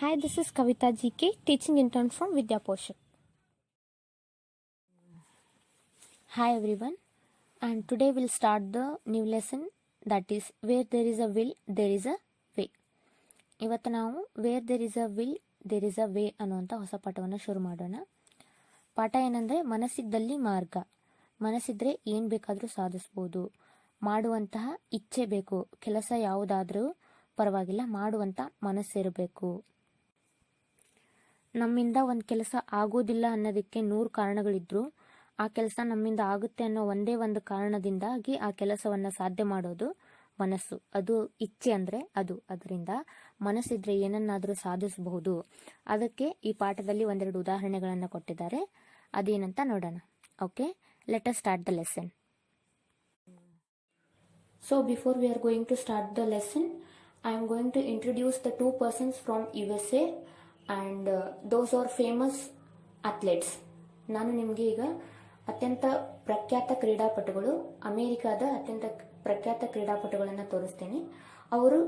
Hi, this is Kavita GK, teaching intern from Vidya Poshak. Hi everyone, and today we'll start the new lesson, that is where there is a will, there is a way. ಇವತ್ತು ನಾವು where there is a will there is a way ಅನ್ನುವಂಥ ಹೊಸ ಪಾಠವನ್ನು ಶುರು ಮಾಡೋಣ. ಪಾಠ ಏನಂದರೆ ಮನಸ್ಸಿದ್ದಲ್ಲಿ ಮಾರ್ಗ. ಮನಸ್ಸಿದ್ರೆ ಏನು ಬೇಕಾದರೂ ಸಾಧಿಸ್ಬೋದು. ಮಾಡುವಂತಹ ಇಚ್ಛೆ ಬೇಕು. ಕೆಲಸ ಯಾವುದಾದ್ರೂ ಪರವಾಗಿಲ್ಲ, ಮಾಡುವಂಥ ಮನಸ್ಸಿರಬೇಕು. ನಮ್ಮಿಂದ ಒಂದು ಕೆಲಸ ಆಗೋದಿಲ್ಲ ಅನ್ನೋದಕ್ಕೆ 100 ಕಾರಣಗಳಿದ್ರು ಆ ಕೆಲಸ ನಮ್ಮಿಂದ ಆಗುತ್ತೆ ಅನ್ನೋ ಒಂದೇ ಒಂದು ಕಾರಣದಿಂದಾಗಿ ಆ ಕೆಲಸವನ್ನು ಸಾಧ್ಯ ಮಾಡೋದು ಮನಸ್ಸು. ಅದು ಇಚ್ಛೆ ಅಂದರೆ ಅದು. ಅದರಿಂದ ಮನಸ್ಸಿದ್ರೆ ಏನನ್ನಾದರೂ ಸಾಧಿಸಬಹುದು. ಅದಕ್ಕೆ ಈ ಪಾಠದಲ್ಲಿ ಒಂದೆರಡು ಉದಾಹರಣೆಗಳನ್ನು ಕೊಟ್ಟಿದ್ದಾರೆ. ಅದೇನಂತ ನೋಡೋಣ. Okay, let us start the lesson. So before we are going to start the lesson, I am going to introduce the 2 persons from USA and those are famous athletes. ನಾನು ನಿಮಗೆ ಈಗ ಅತ್ಯಂತ ಪ್ರಖ್ಯಾತ ಕ್ರೀಡಾಪಟುಗಳು, ಅಮೆರಿಕಾದ ಅತ್ಯಂತ ಪ್ರಖ್ಯಾತ ಕ್ರೀಡಾಪಟುಗಳನ್ನು ತೋರಿಸ್ತೇನೆ. ಅವರು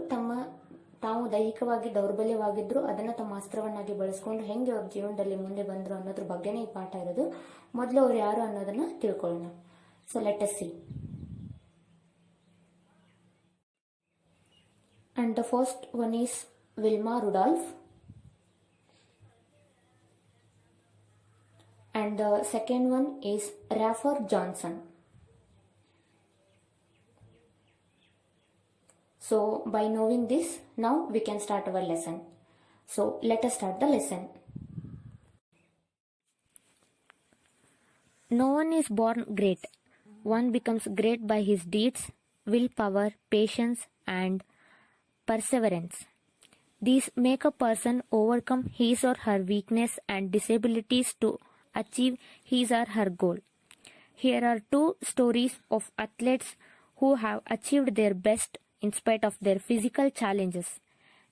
ತಾವು ದೈಹಿಕವಾಗಿ ದೌರ್ಬಲ್ಯವಾಗಿದ್ರು ಅದನ್ನು ತಮ್ಮ ಅಸ್ತ್ರವನ್ನಾಗಿ ಬಳಸ್ಕೊಂಡು ಹೆಂಗೆ ಅವ್ರ ಜೀವನದಲ್ಲಿ ಮುಂದೆ ಬಂದರು ಅನ್ನೋದ್ರ ಬಗ್ಗೆನೇ ಈ ಪಾಠ ಇರೋದು. ಮೊದಲು ಅವ್ರು ಯಾರು ಅನ್ನೋದನ್ನ ತಿಳ್ಕೊಳ್ಳೋಣ. So let us see. And the first one is Wilma Rudolf. And the second one is Rafer Johnson. So by knowing this, now we can start our lesson. So let us start the lesson. No one is born great. One becomes great by his deeds, willpower, patience and perseverance. These make a person overcome his or her weakness and disabilities to achieve his or her goal. Here are 2 stories of athletes who have achieved their best in spite of their physical challenges.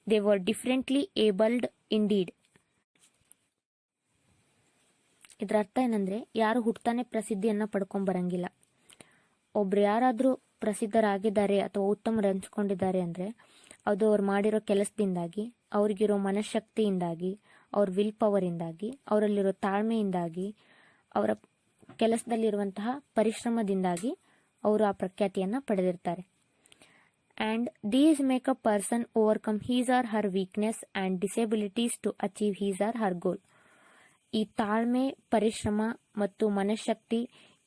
They were differently abled indeed. ಇದರ ಅರ್ಥ ಏನಂದ್ರೆ, ಯಾರು ಹುಟ್ಟತಾನೆ ಪ್ರಸಿದ್ಧಿಯನ್ನ ಪಡ್ಕೊಂಬರಂಗಿಲ್ಲ. ಒಬ್ರು ಯಾರಾದರೂ ಪ್ರಸಿದ್ಧರಾಗಿದ್ದಾರೆ ಅಥವಾ ಉತ್ತಮರು ಅನ್ಸ್ಕೊಂಡಿದ್ದಾರೆ ಅಂದ್ರೆ ಅದು ಅವ್ರು ಮಾಡಿರೋ ಕೆಲಸದಿಂದಾಗಿ, ಅವ್ರಿಗಿರೋ ಮನಃಶಕ್ತಿಯಿಂದಾಗಿ, ಅವ್ರ ವಿಲ್ ಪವರಿಂದಾಗಿ, ಅವರಲ್ಲಿರೋ ತಾಳ್ಮೆಯಿಂದಾಗಿ, ಅವರ ಕೆಲಸದಲ್ಲಿರುವಂತಹ ಪರಿಶ್ರಮದಿಂದಾಗಿ ಅವರು ಆ ಪ್ರಖ್ಯಾತಿಯನ್ನು ಪಡೆದಿರ್ತಾರೆ. And these make a person overcome his or her weakness and disabilities to achieve his or her goal. ಈ ತಾಳ್ಮೆ, ಪರಿಶ್ರಮ ಮತ್ತು ಮನಃಶಕ್ತಿ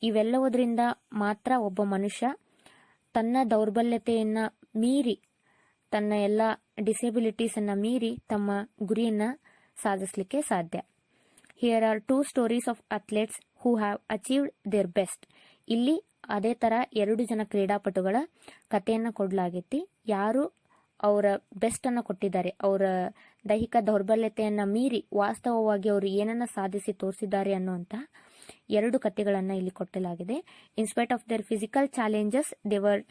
ಇವೆಲ್ಲವುದರಿಂದ ಮಾತ್ರ ಒಬ್ಬ ಮನುಷ್ಯ ತನ್ನ ದೌರ್ಬಲ್ಯತೆಯನ್ನ ಮೀರಿ, ತನ್ನ ಎಲ್ಲ ಡಿಸೇಬಿಲಿಟೀಸ್ ಅನ್ನ ಮೀರಿ ತಮ್ಮ ಗುರಿಯನ್ನ ಸಾಧಿಸಲಿಕ್ಕೆ ಸಾಧ್ಯ. Here are 2 stories of athletes who have achieved their best. ಇಲ್ಲಿ ಅದೇ ತರ 2 ಜನ ಕ್ರೀಡಾಪಟುಗಳ ಕಥೆಯನ್ನ ಕೊಡಲಾಗೈತಿ. ಯಾರು ಅವರ ಬೆಸ್ಟ್ ಅನ್ನ ಕೊಟ್ಟಿದ್ದಾರೆ, ಅವರ ದೈಹಿಕ ದೌರ್ಬಲ್ಯತೆಯನ್ನ ಮೀರಿ ವಾಸ್ತವವಾಗಿ ಅವರು ಏನನ್ನ ಸಾಧಿಸಿ ತೋರಿಸಿದ್ದಾರೆ ಅನ್ನುವಂತಹ 2 ಕಥೆಗಳನ್ನ ಇಲ್ಲಿ ಕೊಟ್ಟಲಾಗಿದೆ. In spite of their physical challenges they were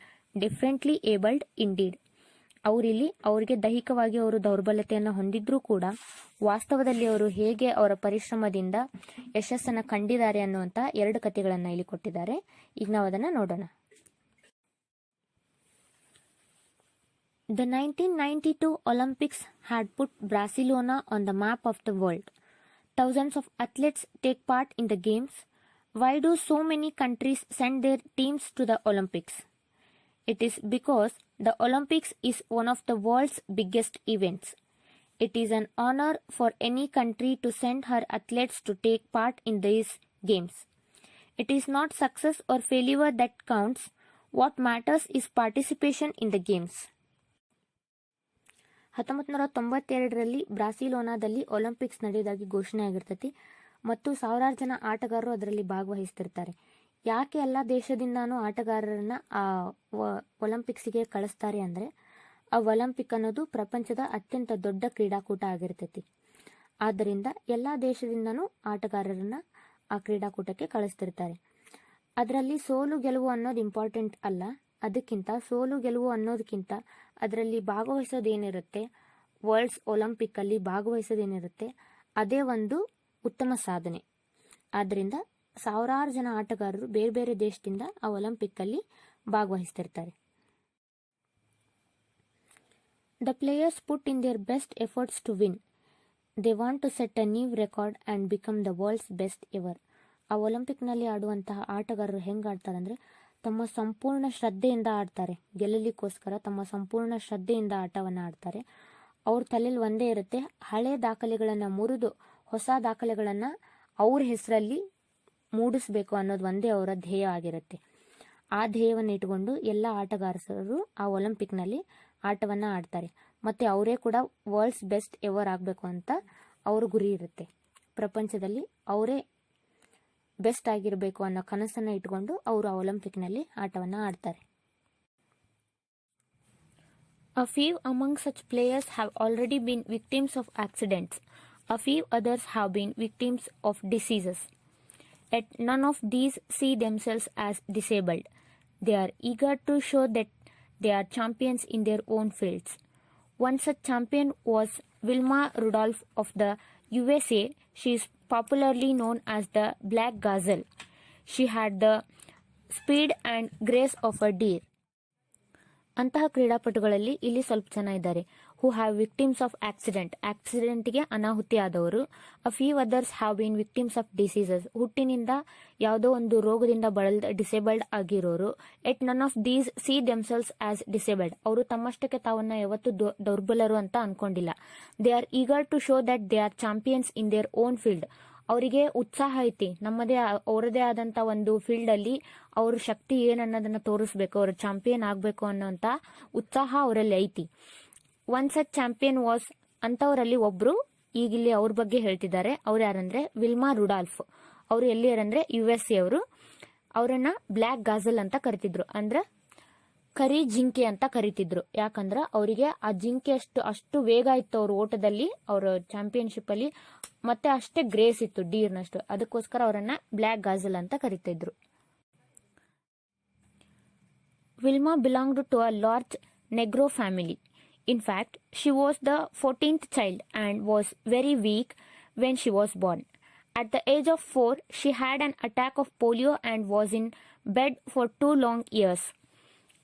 differently abled indeed. ಅವರಿಲ್ಲಿ ಅವರಿಗೆ ದೈಹಿಕವಾಗಿ ಅವರು ದೌರ್ಬಲ್ಯತೆಯನ್ನು ಹೊಂದಿದ್ರೂ ಕೂಡ ವಾಸ್ತವದಲ್ಲಿ ಅವರು ಹೇಗೆ ಅವರ ಪರಿಶ್ರಮದಿಂದ ಯಶಸ್ಸನ್ನು ಕಂಡಿದ್ದಾರೆ ಅನ್ನುವಂತ 2 ಕಥೆಗಳನ್ನ ಇಲ್ಲಿ ಕೊಟ್ಟಿದ್ದಾರೆ. ಈಗ ನಾವು ಅದನ್ನ ನೋಡೋಣ. The 1992 Olympics had put Barcelona on the map of the world. Thousands of athletes take part in the games. Why do so many countries send their teams to the Olympics? It is because the Olympics is one of the world's biggest events. It is an honor for any country to send her athletes to take part in these games. It is not success or failure that counts. What matters is participation in the games. 1992ರಲ್ಲಿ ಬ್ರಾಸಿಲೋನಾದಲ್ಲಿ Olympics ನಡೆಯುವುದಾಗಿ ಘೋಷಣೆ ಆಗಿರ್ತೈತಿ ಮತ್ತು ಸಾವಿರಾರು ಜನ ಆಟಗಾರರು ಅದರಲ್ಲಿ ಭಾಗವಹಿಸ್ತಿರ್ತಾರೆ. ಯಾಕೆ ಎಲ್ಲ ದೇಶದಿಂದಾನು ಆಟಗಾರರನ್ನ ಆ ಒಲಿಂಪಿಕ್ಸ್ಗೆ ಕಳಿಸ್ತಾರೆ ಅಂದ್ರೆ, ಆ ಒಲಿಂಪಿಕ್ ಅನ್ನೋದು ಪ್ರಪಂಚದ ಅತ್ಯಂತ ದೊಡ್ಡ ಕ್ರೀಡಾಕೂಟ ಆಗಿರ್ತೈತಿ. ಆದ್ದರಿಂದ ಎಲ್ಲಾ ದೇಶದಿಂದನೂ ಆಟಗಾರರನ್ನ ಆ ಕ್ರೀಡಾಕೂಟಕ್ಕೆ ಕಳಿಸ್ತಿರ್ತಾರೆ. ಅದರಲ್ಲಿ ಸೋಲು ಗೆಲುವು ಅನ್ನೋದು ಇಂಪಾರ್ಟೆಂಟ್ ಅಲ್ಲ. ಅದಕ್ಕಿಂತ ಸೋಲು ಗೆಲುವು ಅನ್ನೋದಕ್ಕಿಂತ ಅದರಲ್ಲಿ ಭಾಗವಹಿಸೋದೇನಿರುತ್ತೆ, ವರ್ಲ್ಡ್ಸ್ ಒಲಿಂಪಿಕ್ ಅಲ್ಲಿ ಭಾಗವಹಿಸೋದೇನಿರುತ್ತೆ ಅದೇ ಒಂದು ಉತ್ತಮ ಸಾಧನೆ. ಆದ್ದರಿಂದ ಸಾವಿರಾರು ಜನ ಆಟಗಾರರು ಬೇರೆ ಬೇರೆ ದೇಶದಿಂದ ಆ ಒಲಿಂಪಿಕ್ ಅಲ್ಲಿ ಭಾಗವಹಿಸ್ತಿರ್ತಾರೆ. The players put in their best efforts to win. They want to set a new record and become the world's best ever. ಆ ಒಲಿಂಪಿಕ್ನಲ್ಲಿ ಆಡುವಂತಹ ಆಟಗಾರರು ಹೆಂಗೆ ಆಡ್ತಾರೆ ಅಂದರೆ ತಮ್ಮ ಸಂಪೂರ್ಣ ಶ್ರದ್ಧೆಯಿಂದ ಆಡ್ತಾರೆ. ಗೆಲ್ಲಲಿಕ್ಕೋಸ್ಕರ ತಮ್ಮ ಸಂಪೂರ್ಣ ಶ್ರದ್ಧೆಯಿಂದ ಆಟವನ್ನು ಆಡ್ತಾರೆ. ಅವ್ರ ತಲೆಯಲ್ಲಿ ಒಂದೇ ಇರುತ್ತೆ, ಹಳೆ ದಾಖಲೆಗಳನ್ನು ಮುರಿದು ಹೊಸ ದಾಖಲೆಗಳನ್ನು ಅವ್ರ ಹೆಸರಲ್ಲಿ ಮೂಡಿಸ್ಬೇಕು ಅನ್ನೋದು ಒಂದೇ ಅವರ ಧ್ಯೇಯ ಆಗಿರುತ್ತೆ. ಆ ಧ್ಯೇಯವನ್ನು ಇಟ್ಕೊಂಡು ಎಲ್ಲ ಆಟಗಾರರು ಆ ಒಲಿಂಪಿಕ್ನಲ್ಲಿ ಆಟವನ್ನು ಆಡ್ತಾರೆ. ಮತ್ತು ಅವರೇ ಕೂಡ ವರ್ಲ್ಡ್ಸ್ ಬೆಸ್ಟ್ ಎವರ್ ಆಗಬೇಕು ಅಂತ ಅವ್ರ ಗುರಿ ಇರುತ್ತೆ. ಪ್ರಪಂಚದಲ್ಲಿ ಅವರೇ ಬೆಸ್ಟ್ ಆಗಿರಬೇಕು ಅನ್ನೋ ಕನಸನ್ನು ಇಟ್ಕೊಂಡು ಅವರು ಆ ಒಲಿಂಪಿಕ್ನಲ್ಲಿ ಆಟವನ್ನು ಆಡ್ತಾರೆ. A few among such players have already been victims of accidents. A few others have been victims of diseases. Yet none of these see themselves as disabled. They are eager to show that they are champions in their own fields. One such champion was Wilma Rudolph of the USA. She is popularly known as the Black Gazelle. She had the speed and grace of a deer. ಅಂತಹ ಕ್ರೀಡಾಪಟುಗಳಲ್ಲಿ ಇಲ್ಲಿ ಸ್ವಲ್ಪ ಜನ ಇದ್ದಾರೆ. Who have victims of ಆಕ್ಸಿಡೆಂಟ್ಗೆ ಅನಾಹುತಿ ಆದವರು. A few others have been victims of diseases, ಹುಟ್ಟಿನಿಂದ ಯಾವುದೋ ಒಂದು ರೋಗದಿಂದ ಡಿಸೇಬಲ್ಡ್ ಆಗಿರೋರು. Yet none of these see themselves as disabled, ಅವರು ತಮ್ಮಷ್ಟಕ್ಕೆ ತಾವನ್ನ ಯಾವತ್ತು ದೌರ್ಬಲರು ಅಂತ ಅನ್ಕೊಂಡಿಲ್ಲ. They are eager to show that they are champions in their own field. ಅವರಿಗೆ ಉತ್ಸಾಹ ಐತಿ, ಅವರದೇ ಆದಂತ ಒಂದು ಫೀಲ್ಡ್ ಅಲ್ಲಿ ಅವ್ರ ಶಕ್ತಿ ಏನನ್ನೋದನ್ನ ತೋರಿಸ್ಬೇಕು, ಅವ್ರ ಚಾಂಪಿಯನ್ ಆಗ್ಬೇಕು ಅನ್ನೋಂತ ಉತ್ಸಾಹ ಅವರಲ್ಲಿ ಐತಿ. ಒನ್ ಸಚ್ ಚಾಂಪಿಯನ್ ವಾಸ್ ಅಂತವರಲ್ಲಿ ಒಬ್ರು ಈಗಿಲ್ಲಿ ಅವ್ರ ಬಗ್ಗೆ ಹೇಳ್ತಿದ್ದಾರೆ. ಅವ್ರು ಯಾರಂದ್ರೆ ವಿಲ್ಮಾ ರುಡಾಲ್ಫ್. ಅವರು ಎಲ್ಲಿಯರಂದ್ರೆ USA ಅವರು. ಅವರನ್ನ ಬ್ಲ್ಯಾಕ್ ಗಾಜಲ್ ಅಂತ ಕರಿತಿದ್ರು, ಅಂದ್ರೆ ಕರಿ ಜಿಂಕೆ ಅಂತ ಕರಿತಿದ್ರು. ಯಾಕಂದ್ರ ಅವರಿಗೆ ಆ ಜಿಂಕೆ ಅಷ್ಟು ವೇಗ ಇತ್ತು ಅವ್ರ ಓಟದಲ್ಲಿ, ಅವ್ರ ಚಾಂಪಿಯನ್ಶಿಪ್ ಅಲ್ಲಿ, ಮತ್ತೆ ಅಷ್ಟೇ ಗ್ರೇಸ್ ಇತ್ತು ಡೀರ್ನಷ್ಟು. ಅದಕ್ಕೋಸ್ಕರ ಅವರನ್ನ ಬ್ಲ್ಯಾಕ್ ಗಾಜಲ್ ಅಂತ ಕರಿತಿದ್ರು. Wilma belonged to a large negro family. In fact she was the 14th child and was very weak when she was born. At the age of 4, she had an attack of polio and was in bed for 2 long years.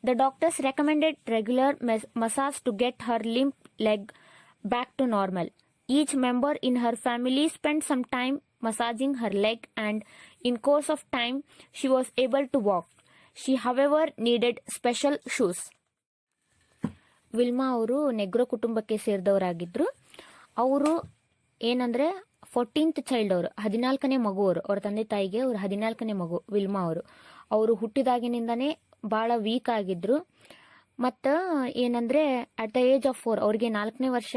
The doctors recommended regular massage to get her limp leg back to normal. Each member in her family spent some time massaging her leg, and in course of time she was able to walk. She however needed special shoes. Wilma ಅವರು ನೆಗ್ರೋ ಕುಟುಂಬಕ್ಕೆ ಸೇರಿದವರಾಗಿದ್ರು. ಅವರು ಏನಂದ್ರೆ 14th child, ಅವರು 14ನೇ ಮಗು. ಅವ್ರ ತಂದೆ ತಾಯಿಗೆ ಅವ್ರ 14ನೇ ಮಗು ವಿಲ್ಮಾ ಅವರು ಹುಟ್ಟಿದಾಗಿನಿಂದಾನೇ ಬಹಳ ವೀಕ್ ಆಗಿದ್ರು. ಮತ್ತ ಏನಂದ್ರೆ ಅಟ್ ದ ಏಜ್ ಆಫ್ 4, ಅವ್ರಿಗೆ 4ನೇ ವರ್ಷ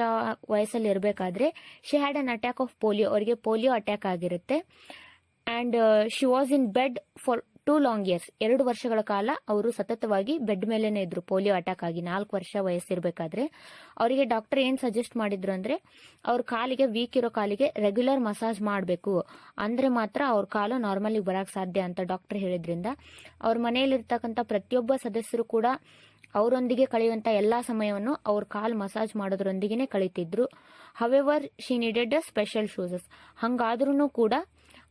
ವಯಸ್ಸಲ್ಲಿ ಇರಬೇಕಾದ್ರೆ she had an attack of polio, ಅವರಿಗೆ ಪೋಲಿಯೋ ಅಟ್ಯಾಕ್ ಆಗಿರುತ್ತೆ. And she was in bed for 2 long years. 2 ವರ್ಷಗಳ ಕಾಲ ಅವರು ಸತತವಾಗಿ ಬೆಡ್ ಮೇಲೆನೆ ಇದ್ರು ಪೋಲಿಯೋ ಅಟ್ಯಾಕ್ ಆಗಿ. 4 ವರ್ಷ ವಯಸ್ಸಿರ್ಬೇಕಾದ್ರೆ ಅವರಿಗೆ ಡಾಕ್ಟರ್ ಏನ್ ಸಜೆಸ್ಟ್ ಮಾಡಿದ್ರು ಅಂದ್ರೆ ಅವ್ರ ಕಾಲಿಗೆ, ವೀಕ್ ಇರೋ ಕಾಲಿಗೆ ರೆಗ್ಯುಲರ್ ಮಸಾಜ್ ಮಾಡಬೇಕು, ಅಂದ್ರೆ ಮಾತ್ರ ಅವ್ರ ಕಾಲು ನಾರ್ಮಲಿ ಬರಕ್ ಸಾಧ್ಯ ಅಂತ ಡಾಕ್ಟರ್ ಹೇಳಿದ್ರಿಂದ ಅವ್ರ ಮನೆಯಲ್ಲಿರ್ತಕ್ಕಂಥ ಪ್ರತಿಯೊಬ್ಬ ಸದಸ್ಯರು ಕೂಡ ಅವರೊಂದಿಗೆ ಕಳೆಯುವಂತ ಎಲ್ಲಾ ಸಮಯವನ್ನು ಅವ್ರ ಕಾಲ್ ಮಸಾಜ್ ಮಾಡೋದ್ರೊಂದಿಗೆನೆ ಕಳೀತಿದ್ರು. However she needed a special shoes. ಹಂಗಾದ್ರೂ ಕೂಡ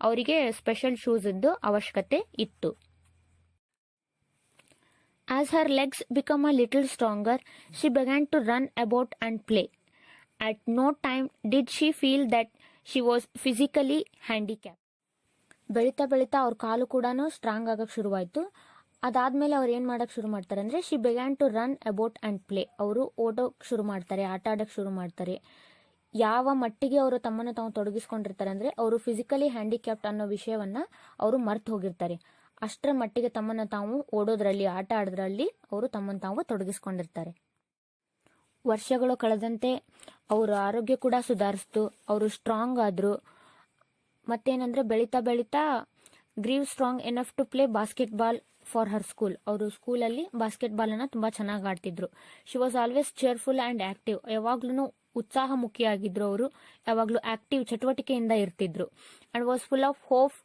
ಅವರಿಗೆ ಸ್ಪೆಷಲ್ ಶೂಸ್ ಇದ್ದು ಅವಶ್ಯಕತೆ ಇತ್ತು. As her legs become a little stronger, she began to run about and play. At no time did she feel that she was physically handicap. ಬೆಳೀತಾ ಬೆಳೀತಾ ಅವ್ರ ಕಾಲು ಕೂಡ ಸ್ಟ್ರಾಂಗ್ ಆಗಕ್ ಶುರುವಾಯ್ತು. ಅದಾದ್ಮೇಲೆ ಅವ್ರು ಏನ್ ಮಾಡಕ್ ಶುರು ಮಾಡ್ತಾರೆ ಅಂದ್ರೆ she began to run about and play. ಅವರು ಓಡೋಕ್ ಶುರು ಮಾಡ್ತಾರೆ, ಆಟ ಆಡಕ್ ಶುರು ಮಾಡ್ತಾರೆ. ಯಾವ ಮಟ್ಟಿಗೆ ಅವರು ತಮ್ಮನ್ನು ತಾವು ತೊಡಗಿಸ್ಕೊಂಡಿರ್ತಾರೆ ಅಂದ್ರೆ ಅವರು ಫಿಸಿಕಲಿ ಹ್ಯಾಂಡಿಕ್ಯಾಪ್ಟ್ ಅನ್ನೋ ವಿಷಯವನ್ನ ಅವರು ಮರ್ತು ಹೋಗಿರ್ತಾರೆ. ಅಷ್ಟರ ಮಟ್ಟಿಗೆ ತಮ್ಮನ್ನು ತಾವು ಓಡೋದ್ರಲ್ಲಿ, ಆಟ ಆಡೋದ್ರಲ್ಲಿ ಅವರು ತಮ್ಮನ್ನು ತಾವು ತೊಡಗಿಸ್ಕೊಂಡಿರ್ತಾರೆ. ವರ್ಷಗಳು ಕಳೆದಂತೆ ಅವರ ಆರೋಗ್ಯ ಕೂಡ ಸುಧಾರಿಸ್ತು, ಅವರು ಸ್ಟ್ರಾಂಗ್ ಆದ್ರು. ಮತ್ತೇನಂದ್ರೆ ಬೆಳೀತಾ ಬೆಳೀತಾ grew strong enough to play basketball for her school. ಅವರು ಸ್ಕೂಲಲ್ಲಿ ಬಾಸ್ಕೆಟ್ ಬಾಲ್ ಅನ್ನ ತುಂಬಾ ಚೆನ್ನಾಗಿ ಆಡ್ತಿದ್ರು. She was always cheerful and active. ಯಾವಾಗ್ಲೂ ಉತ್ಸಾಹ ಮುಖಿಯಾಗಿದ್ರು. ಅವರು ಯಾವಾಗ್ಲೂ ಆಕ್ಟಿವ್, ಚಟುವಟಿಕೆಯಿಂದ ಇರ್ತಿದ್ರು. And was full of hope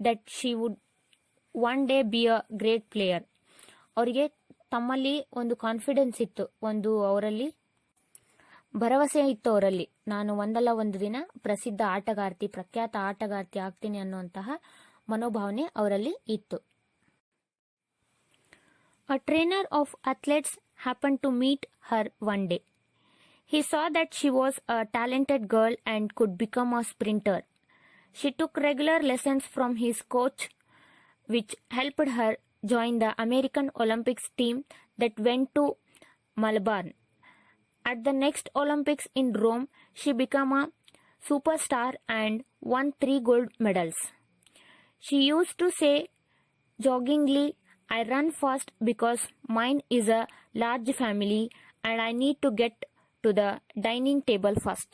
that she would one day be a great player. ಅವರಿಗೆ ತಮ್ಮಲ್ಲಿ ಒಂದು ಕಾನ್ಫಿಡೆನ್ಸ್ ಇತ್ತು, ಒಂದು ಅವರಲ್ಲಿ ಭರವಸೆ ಇತ್ತು ಅವರಲ್ಲಿ, ನಾನು ಒಂದಲ್ಲ ಒಂದು ದಿನ ಪ್ರಸಿದ್ಧ ಆಟಗಾರ್ತಿ, ಪ್ರಖ್ಯಾತ ಆಟಗಾರ್ತಿ ಆಗ್ತೀನಿ ಅನ್ನುವಂತಹ ಮನೋಭಾವನೆ ಅವರಲ್ಲಿ ಇತ್ತು. A trainer of athletes happened to meet her one day. He saw that she was a talented girl and could become a sprinter. She took regular lessons from his coach, which helped her join the American Olympics team that went to Melbourne. At the next Olympics in Rome, she became a superstar and won 3 gold medals. She used to say joggingly, I run fast because mine is a large family and I need to get to the dining table first.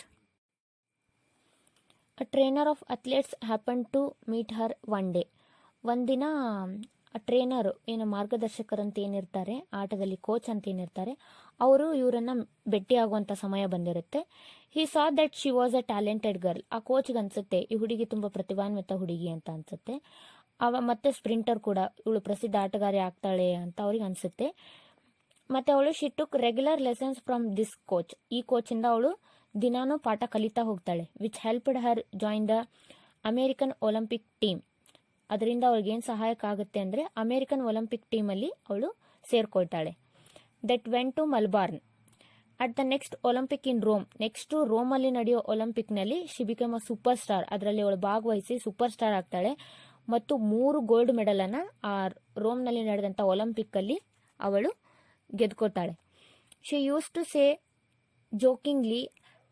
A trainer of athletes happened to meet her one day. ಒಂದಿನ ಟ್ರೇನರು ಏನು ಮಾರ್ಗದರ್ಶಕರಂತ ಏನಿರ್ತಾರೆ, ಆಟದಲ್ಲಿ coach ಅಂತ ಏನಿರ್ತಾರೆ, ಅವರು ಇವರನ್ನ ಭೇಟಿಯಾಗುವಂಥ ಸಮಯ ಬಂದಿರುತ್ತೆ. He saw that she was a talented girl. ಆ ಕೋಚ್ಗೆ ಅನ್ಸುತ್ತೆ ಈ ಹುಡುಗಿ ತುಂಬ ಪ್ರತಿಭಾನ್ವಿತ ಹುಡುಗಿ ಅಂತ ಅನ್ಸುತ್ತೆ. ಮತ್ತೆ ಸ್ಪ್ರಿಂಟರ್ ಕೂಡ, ಇವಳು ಪ್ರಸಿದ್ಧ ಆಟಗಾರಿ ಆಗ್ತಾಳೆ ಅಂತ ಅವ್ರಿಗೆ ಅನ್ಸುತ್ತೆ. ಮತ್ತೆ ಅವಳು she took regular lessons from this coach. ಈ ಕೋಚಿಂದ ಅವಳು ದಿನಾನೂ ಪಾಠ ಕಲಿತಾ ಹೋಗ್ತಾಳೆ. Which helped Har join the American Olympic team. ಅದರಿಂದ ಅವ್ಳಿಗೆ ಏನು ಸಹಾಯಕ ಆಗುತ್ತೆ ಅಂದರೆ ಅಮೆರಿಕನ್ ಒಲಿಂಪಿಕ್ ಟೀಮಲ್ಲಿ ಅವಳು ಸೇರ್ಕೊಳ್ತಾಳೆ. That went to Melbourne. At the next Olympic in Rome. Next ರೋಮಲ್ಲಿ ನಡೆಯೋ ಒಲಿಂಪಿಕ್ನಲ್ಲಿ she become a superstar. ಅದರಲ್ಲಿ ಅವಳು ಭಾಗವಹಿಸಿ ಸೂಪರ್ ಸ್ಟಾರ್ ಆಗ್ತಾಳೆ ಮತ್ತು 3 ಗೋಲ್ಡ್ ಮೆಡಲ್ ಅನ್ನ ಆ ರೋಮ್ನಲ್ಲಿ ನಡೆದಂಥ ಒಲಿಂಪಿಕ್ ಅಲ್ಲಿ ಅವಳು ಗೆದ್ಕೋತಾಳೆ. She use to say jokingly,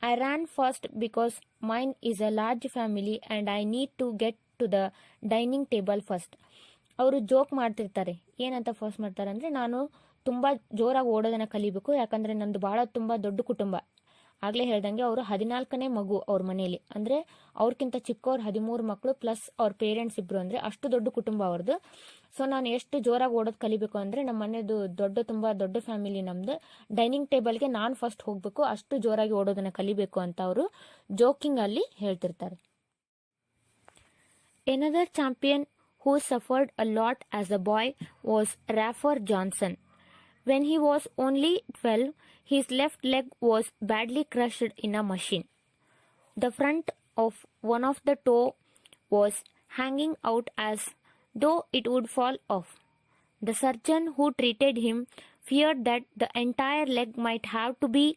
I ran fast because mine is a large family and I need to get to the dining table first. ಅವರು ಜೋಕ್ ಮಾಡ್ತಿರ್ತಾರೆ. ಏನಂತ ಫಸ್ಟ್ ಮಾಡ್ತಾರೆ ಅಂದರೆ, ನಾನು ತುಂಬ ಜೋರಾಗಿ ಓಡೋದನ್ನ ಕಲಿಬೇಕು, ಯಾಕಂದರೆ ನಂದು ಭಾಳ ತುಂಬ ದೊಡ್ಡ ಕುಟುಂಬ. ಆಗಲೇ ಹೇಳ್ದಂಗೆ ಅವರು 14ನೇ ಮಗು ಅವ್ರ ಮನೆಯಲ್ಲಿ. ಅಂದರೆ ಅವ್ರಕ್ಕಿಂತ ಚಿಕ್ಕವ್ರು 13 ಮಕ್ಕಳು ಪ್ಲಸ್ ಅವ್ರ ಪೇರೆಂಟ್ಸ್ ಇಬ್ರು. ಅಂದರೆ ಅಷ್ಟು ದೊಡ್ಡ ಕುಟುಂಬ ಅವ್ರದ್ದು. ಸೊ ನಾನು ಎಷ್ಟು ಜೋರಾಗಿ ಓಡೋದು ಕಲಿಬೇಕು ಅಂದರೆ, ನಮ್ಮ ಮನೆಯದು ತುಂಬ ದೊಡ್ಡ ಫ್ಯಾಮಿಲಿ ನಮ್ದು. ಡೈನಿಂಗ್ ಟೇಬಲ್ಗೆ ನಾನು ಫಸ್ಟ್ ಹೋಗಬೇಕು, ಅಷ್ಟು ಜೋರಾಗಿ ಓಡೋದನ್ನ ಕಲಿಬೇಕು ಅಂತ ಅವರು ಜೋಕಿಂಗ್ ಅಲ್ಲಿ ಹೇಳ್ತಿರ್ತಾರೆ. Another champion who suffered a lot as a boy was Rafer Johnson. When he was only 12, his left leg was badly crushed in a machine. The front of one of the toe was hanging out as though it would fall off. The surgeon who treated him feared that the entire leg might have to be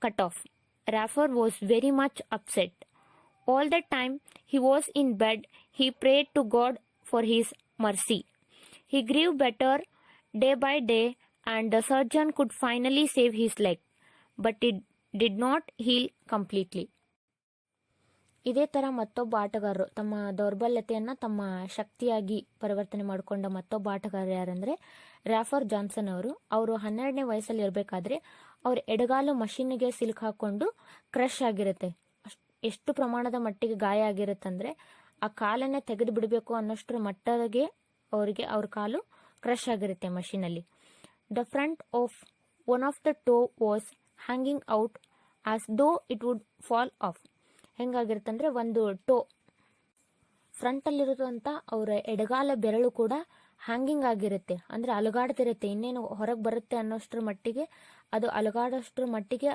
cut off. Rafer was very much upset. All the time he was in bed, he prayed to God for his mercy. He grew better day by day and the surgeon could finally save his leg, but it did not heal completely. ಇದೇ ಥರ ಮತ್ತೊಬ್ಬ ಆಟಗಾರರು ತಮ್ಮ ದೌರ್ಬಲ್ಯತೆಯನ್ನು ತಮ್ಮ ಶಕ್ತಿಯಾಗಿ ಪರಿವರ್ತನೆ ಮಾಡಿಕೊಂಡ ಮತ್ತೊಬ್ಬ ಆಟಗಾರರು ಯಾರಂದರೆ ರಾಫರ್ ಜಾನ್ಸನ್ ಅವರು. ಅವರು 12ನೇ ವಯಸ್ಸಲ್ಲಿ ಇರಬೇಕಾದ್ರೆ ಅವ್ರ ಎಡಗಾಲು ಮಷೀನ್ಗೆ ಸಿಲುಕು ಹಾಕೊಂಡು ಕ್ರಶ್ ಆಗಿರುತ್ತೆ. ಎಷ್ಟು ಪ್ರಮಾಣದ ಮಟ್ಟಿಗೆ ಗಾಯ ಆಗಿರುತ್ತಂದ್ರೆ ಆ ಕಾಲನ್ನೇ ತೆಗೆದು ಬಿಡಬೇಕು ಅನ್ನೋಷ್ಟರ ಮಟ್ಟಿಗೆ ಅವರಿಗೆ ಅವ್ರ ಕಾಲು ಕ್ರಶ್ ಆಗಿರುತ್ತೆ ಮಷೀನಲ್ಲಿ. The front of one of the toe was hanging out as though it would fall off. ಹೆಂಗಾಗಿರುತ್ತೆ ಅಂದರೆ, ಒಂದು ಟೋ ಫ್ರಂಟಲ್ಲಿರುವಂಥ ಅವರ ಎಡಗಾಲ ಬೆರಳು ಕೂಡ ಹ್ಯಾಂಗಿಂಗ್ ಆಗಿರುತ್ತೆ, ಅಂದರೆ ಅಲುಗಾಡ್ತಿರುತ್ತೆ. ಇನ್ನೇನು ಹೊರಗೆ ಬರುತ್ತೆ ಅನ್ನೋಷ್ಟರ ಮಟ್ಟಿಗೆ ಅದು ಅಲುಗಾಡೋಷ್ಟರ ಮಟ್ಟಿಗೆ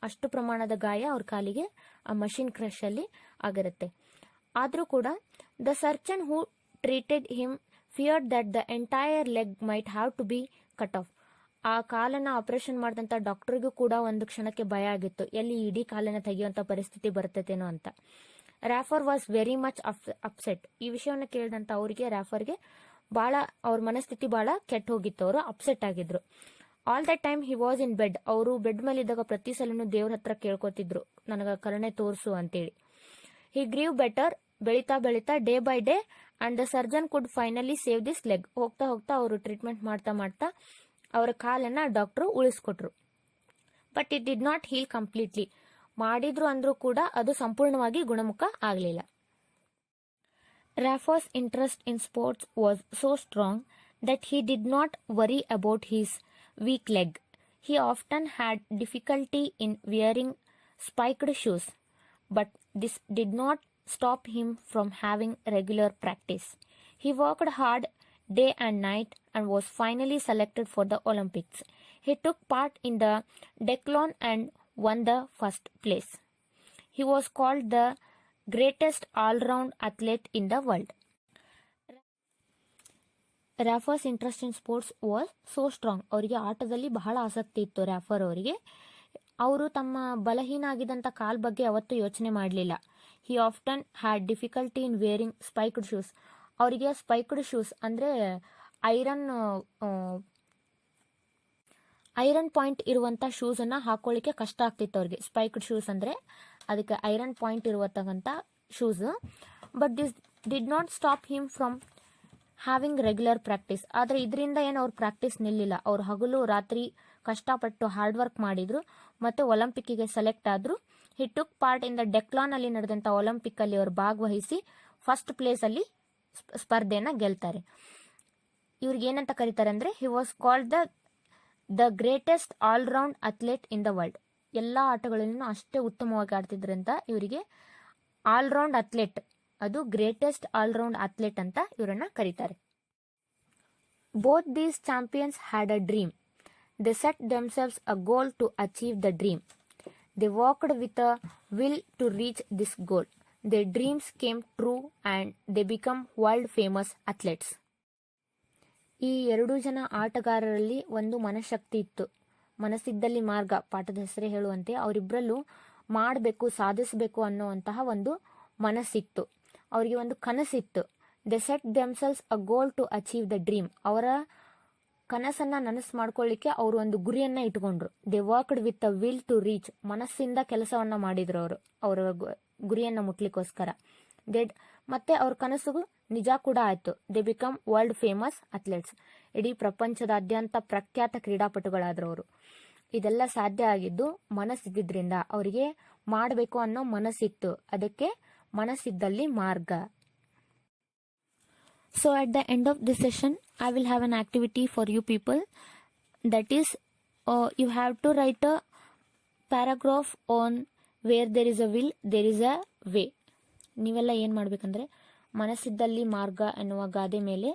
ಅಷ್ಟು ಪ್ರಮಾಣದ ಗಾಯ ಅವ್ರ ಕಾಲಿಗೆ ಆ ಮಷಿನ್ ಕ್ರಶ್ ಅಲ್ಲಿ ಆಗಿರುತ್ತೆ. ಆದರೂ ಕೂಡ the surgeon who treated him feared that the entire leg might have to be cut off. ಆ ಕಾಲನ್ನ ಆಪರೇಷನ್ ಮಾಡಿದಂಥ ಡಾಕ್ಟರ್ಗೂ ಕೂಡ ಒಂದು ಕ್ಷಣಕ್ಕೆ ಭಯ ಆಗಿತ್ತು, ಎಲ್ಲಿ ಇಡೀ ಕಾಲನ್ನ ತೆಗೆಯುವಂಥ ಪರಿಸ್ಥಿತಿ ಬರ್ತೈತೇನೋ ಅಂತ. ರಾಫರ್ ವಾಸ್ ವೆರಿ ಮಚ್ ಅಪ್ಸೆಟ್. ಈ ವಿಷಯವನ್ನು ಕೇಳಿದಂಥ ಅವರಿಗೆ ರಾಫರ್ಗೆ ಭಾಳ ಅವ್ರ ಮನಸ್ಥಿತಿ ಭಾಳ ಕೆಟ್ಟ ಹೋಗಿತ್ತು. ಅವರು ಅಪ್ಸೆಟ್ ಆಗಿದ್ರು. All the time he was in bed. ಅವರು ಬೆಡ್ ಮೇಲೆ ಇದ್ದಾಗ ಪ್ರತಿ ಸಲನು ದೇವ್ರ ಹತ್ರ ಕೇಳ್ಕೊತಿದ್ರು, ನನಗೆ ಕರುಣೆ ತೋರಿಸು ಅಂತೇಳಿ. He grew better. ಬೆಳೀತಾ ಬೆಳೀತಾ day by day and the surgeon could finally save this leg. ಹೋಗ್ತಾ ಹೋಗ್ತಾ ಅವರು ಟ್ರೀಟ್ಮೆಂಟ್ ಮಾಡ್ತಾ ಮಾಡ್ತಾ ಅವರ ಕಾಲನ್ನ ಡಾಕ್ಟರ್ ಉಳಿಸ್ಕೊಟ್ರು. But it did not heal completely. ಮಾಡಿದ್ರು ಅಂದ್ರೂ ಕೂಡ ಅದು ಸಂಪೂರ್ಣವಾಗಿ ಗುಣಮುಖ ಆಗಲಿಲ್ಲ. Rafer's interest in sports was so strong that he did not worry about his weak leg. He often had difficulty in wearing spiked shoes, but this did not stop him from having regular practice. He worked hard day and night and was finally selected for the Olympics. He took part in the decathlon and won the first place. He was called the greatest all-round athlete in the world. Rafer's interest in sports was so strong. ಅವರಿಗೆ ಆಟದಲ್ಲಿ ಬಹಳ ಆಸಕ್ತಿ ಇತ್ತು ರಾಫರ್ ಅವರಿಗೆ. ಅವರು ತಮ್ಮ ಬಲಹೀನ ಆಗಿದ್ದಂಥ ಕಾಲ್ ಬಗ್ಗೆ ಯಾವತ್ತೂ ಯೋಚನೆ ಮಾಡಲಿಲ್ಲ. He often had difficulty in wearing spiked shoes. ಅವರಿಗೆ ಸ್ಪೈಕ್ಡ್ ಶೂಸ್ ಅಂದರೆ ಐರನ್ ಪಾಯಿಂಟ್ ಇರುವಂಥ ಶೂಸನ್ನು ಹಾಕೊಳ್ಳಿಕ್ಕೆ ಕಷ್ಟ ಆಗ್ತಿತ್ತು ಅವ್ರಿಗೆ. ಸ್ಪೈಕ್ಡ್ ಶೂಸ್ ಅಂದರೆ ಅದಕ್ಕೆ ಐರನ್ ಪಾಯಿಂಟ್ ಇರುವಂಥ shoes. But this did not stop him from having regular practice. ಆದರೆ ಇದರಿಂದ ಏನು ಅವ್ರ ಪ್ರಾಕ್ಟೀಸ್ ನಿಲ್ಲಿಲ್ಲ. ಅವ್ರು ಹಗಲು ರಾತ್ರಿ ಕಷ್ಟಪಟ್ಟು ಹಾರ್ಡ್ ವರ್ಕ್ ಮಾಡಿದ್ರು ಮತ್ತು ಒಲಿಂಪಿಕ್ಕಿಗೆ ಸೆಲೆಕ್ಟ್ ಆದರು. He took part in the ಡೆಕ್ಲಾನಲ್ಲಿ ನಡೆದಂಥ ಒಲಿಂಪಿಕ್ಕಲ್ಲಿ ಅವರು ಭಾಗವಹಿಸಿ ಫಸ್ಟ್ ಪ್ಲೇಸಲ್ಲಿ ಸ್ಪರ್ಧೆಯನ್ನು ಗೆಲ್ತಾರೆ. ಇವ್ರಿಗೆ ಏನಂತ ಕರೀತಾರೆ ಅಂದರೆ he was called the greatest all round athlete in the world. ಎಲ್ಲ ಆಟಗಳಲ್ಲೂ ಅಷ್ಟೇ ಉತ್ತಮವಾಗಿ ಆಡ್ತಿದ್ರಂತ ಇವರಿಗೆ ಆಲ್ರೌಂಡ್ ಅಥ್ಲೆಟ್, ಅದು ಗ್ರೇಟೆಸ್ಟ್ ಆಲ್ರೌಂಡ್ ಅಥ್ಲೆಟ್ ಅಂತ ಇವರನ್ನ ಕರೀತಾರೆ. Both these champions had a dream. They set themselves a goal to achieve the dream. They walked with a will to reach this goal. They dreams came true and they become world famous athletes. ಈ ಎರಡೂ ಜನ ಆಟಗಾರರಲ್ಲಿ ಒಂದು ಮನಶಕ್ತಿ ಇತ್ತು. ಮನಸ್ಸಿದ್ದಲ್ಲಿ ಮಾರ್ಗ, ಪಾಠದ ಹೆಸರೇ ಹೇಳುವಂತೆ ಅವರಿಬ್ಬರಲ್ಲೂ ಮಾಡಬೇಕು, ಸಾಧಿಸಬೇಕು ಅನ್ನುವಂತಹ ಒಂದು ಮನಸ್ಸಿತ್ತು. ಅವರಿಗೆ ಒಂದು ಕನಸಿತ್ತು. They set themselves a goal to achieve the dream. ಅವರ ಕನಸನ್ನು ನನಸು ಮಾಡ್ಕೊಳ್ಳಿಕ್ಕೆ ಅವರು ಒಂದು ಗುರಿಯನ್ನು ಇಟ್ಕೊಂಡ್ರು. They worked with a will to reach. ಮನಸ್ಸಿಂದ ಕೆಲಸವನ್ನು ಮಾಡಿದ್ರು ಅವರು ಅವರ ಗುರಿಯನ್ನು ಮುಟ್ಲಿಕ್ಕೋಸ್ಕರ. ಮತ್ತೆ ಅವ್ರ ಕನಸು ನಿಜ ಕೂಡ ಆಯಿತು. ದೆ ಬಿಕಮ್ ವರ್ಲ್ಡ್ ಫೇಮಸ್ ಅಥ್ಲೆಟ್ಸ್. ಇಡೀ ಪ್ರಪಂಚದಾದ್ಯಂತ ಪ್ರಖ್ಯಾತ ಕ್ರೀಡಾಪಟುಗಳಾದ್ರು ಅವರು. ಇದೆಲ್ಲ ಸಾಧ್ಯ ಆಗಿದ್ದು ಮನಸ್ಸಿದ್ದಿದ್ರಿಂದ. ಅವರಿಗೆ ಮಾಡಬೇಕು ಅನ್ನೋ ಮನಸ್ಸಿತ್ತು. ಅದಕ್ಕೆ ಮನಸ್ಸಿದ್ದಲ್ಲಿ ಮಾರ್ಗ. So at the end of this session, I will have an activity for you people. That is, you have to write a paragraph on where there is a will, there is a way. ನೀವೆಲ್ಲ ಏನು ಮಾಡಬೇಕಂದ್ರೆ ಮನಸ್ಸಿದ್ದಲ್ಲಿ ಮಾರ್ಗ ಎನ್ನುವ ಗಾದೆ ಮೇಲೆ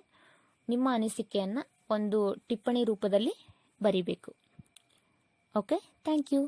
ನಿಮ್ಮ ಅನಿಸಿಕೆಯನ್ನು ಒಂದು ಟಿಪ್ಪಣಿ ರೂಪದಲ್ಲಿ ಬರಿಬೇಕು. Okay, thank you.